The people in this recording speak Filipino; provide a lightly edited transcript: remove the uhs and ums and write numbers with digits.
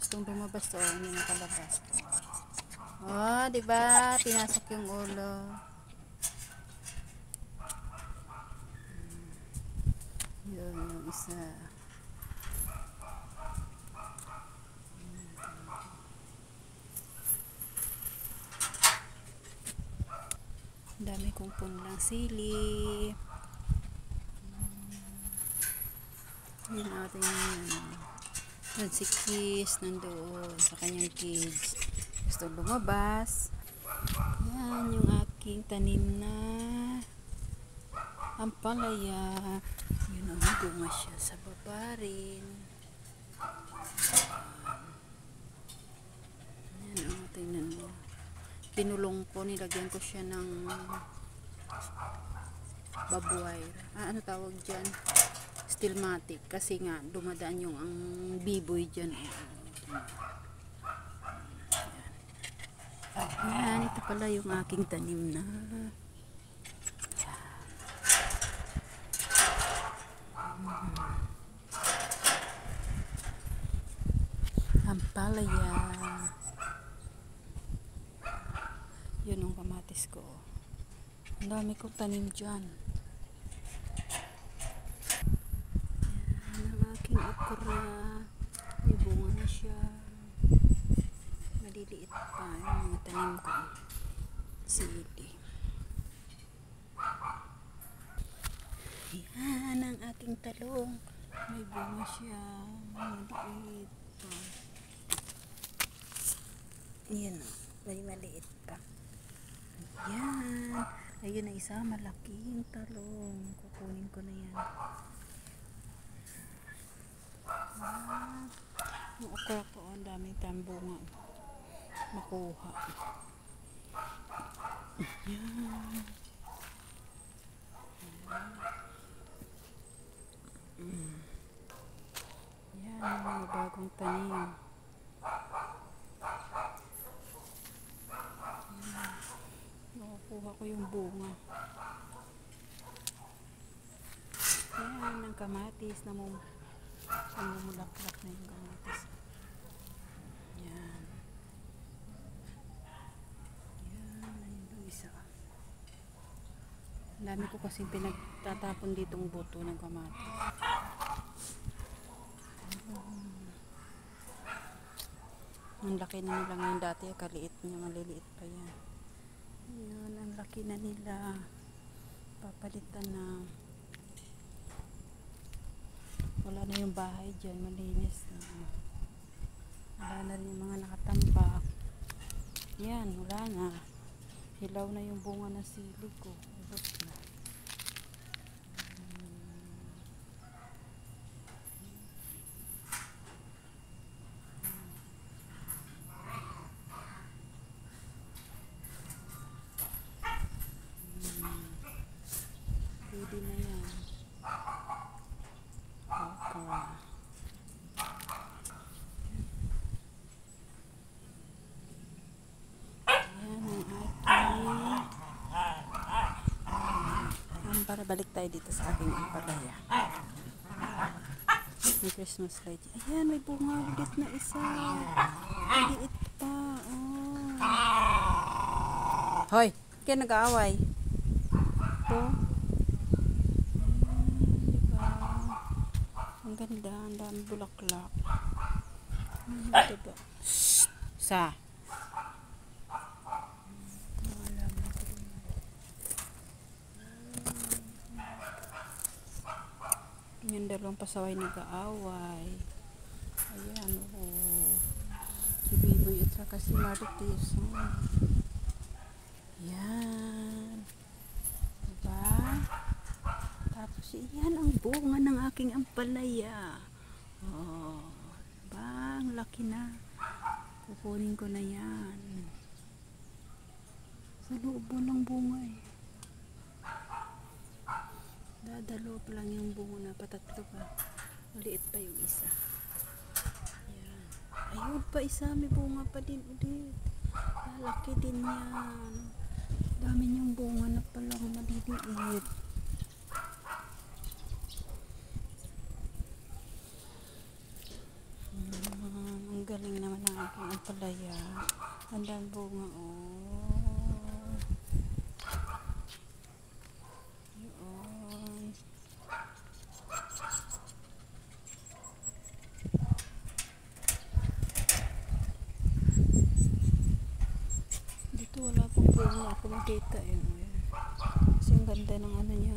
gustong lumabas to, hindi nakalabas. Oh, di ba? Pinasok yung ulo. Yun, yung isa. Dami kong punlang sili. Yun natin yun. Yun si Kiss nandoon sa kanyang kids. Gusto lumabas. Yan yung aking tanim na ampalaya. Yun ang bunga siya sa baba rin. Yan ang tingnan mo. Pinulong ko, nilagyan ko siya ng babuwire. Ano tawag dyan? Stilmatic. Kasi nga, dumadaan yung ang biboy dyan. Ayan, ito pala yung aking tanim na ampalaya. Yun ang kamatis ko. Ang dami kong tanim dyan. Yan ang aking okra. May bunga na siya. Maliliit pa yung mga tanim ko. Sili. Yan ang aking talong. May bunga siya. Maliit pa. Yan o. May maliit pa. Yan. Ayun na isa. Malaking talong. Kukunin ko na yan. Yung okra ko. Ang daming tambunga. Makuha. Yan. Yan yung mga bagong tanim. Nakukuha ko yung bunga. Yan ang kamatis. Namumulaklak na yung kamatis. Yan. Yan. Ayun yung isa. Ang dami ko kasi pinagtatapon ditong buto ng kamatis. Ang laki na nila ngayon, dati kaliit niya, maliliit pa yan. Ayan, ang laki na nila. Papalitan na. Wala na yung bahay dyan, malinis na. Wala na rin yung mga nakatambak. Yan, wala na. Hilaw na yung bunga ng sili ko. Ubos na. Pwede na yan. Okay. Para balik tayo dito sa aking ampalaya. May Christmas light. Ayan, may bunga ulit na isa. Maliit pa. Oh. Hoy, kaya nag-aaway. Ito. Diba? Ang ganda. Ang dami bulaklak. Diba? Sa. Yung dalawang pasaway nag-aaway. Ayan, oh. Si Biboy at saka si Marites. Oh. Ayan. Diba? Tapos, yan ang bunga ng aking ampalaya. Oh. Diba? Ang laki na. Kukunin ko na yan. Sa loob ng bunga eh. Dadalo pa lang yung bunga na, patatlo pa. Maliit pa yung isa. Ayan. Ayun pa isa, may bunga pa din ulit. Lalaki din yan. Dami niyang bunga na palang maliliit. Ang Galing naman ang aking ampalaya. Ang dami bunga, oh. Yun. Dito wala pang bunga ako makita. Yun. Kasi ang ganda ng ano niya.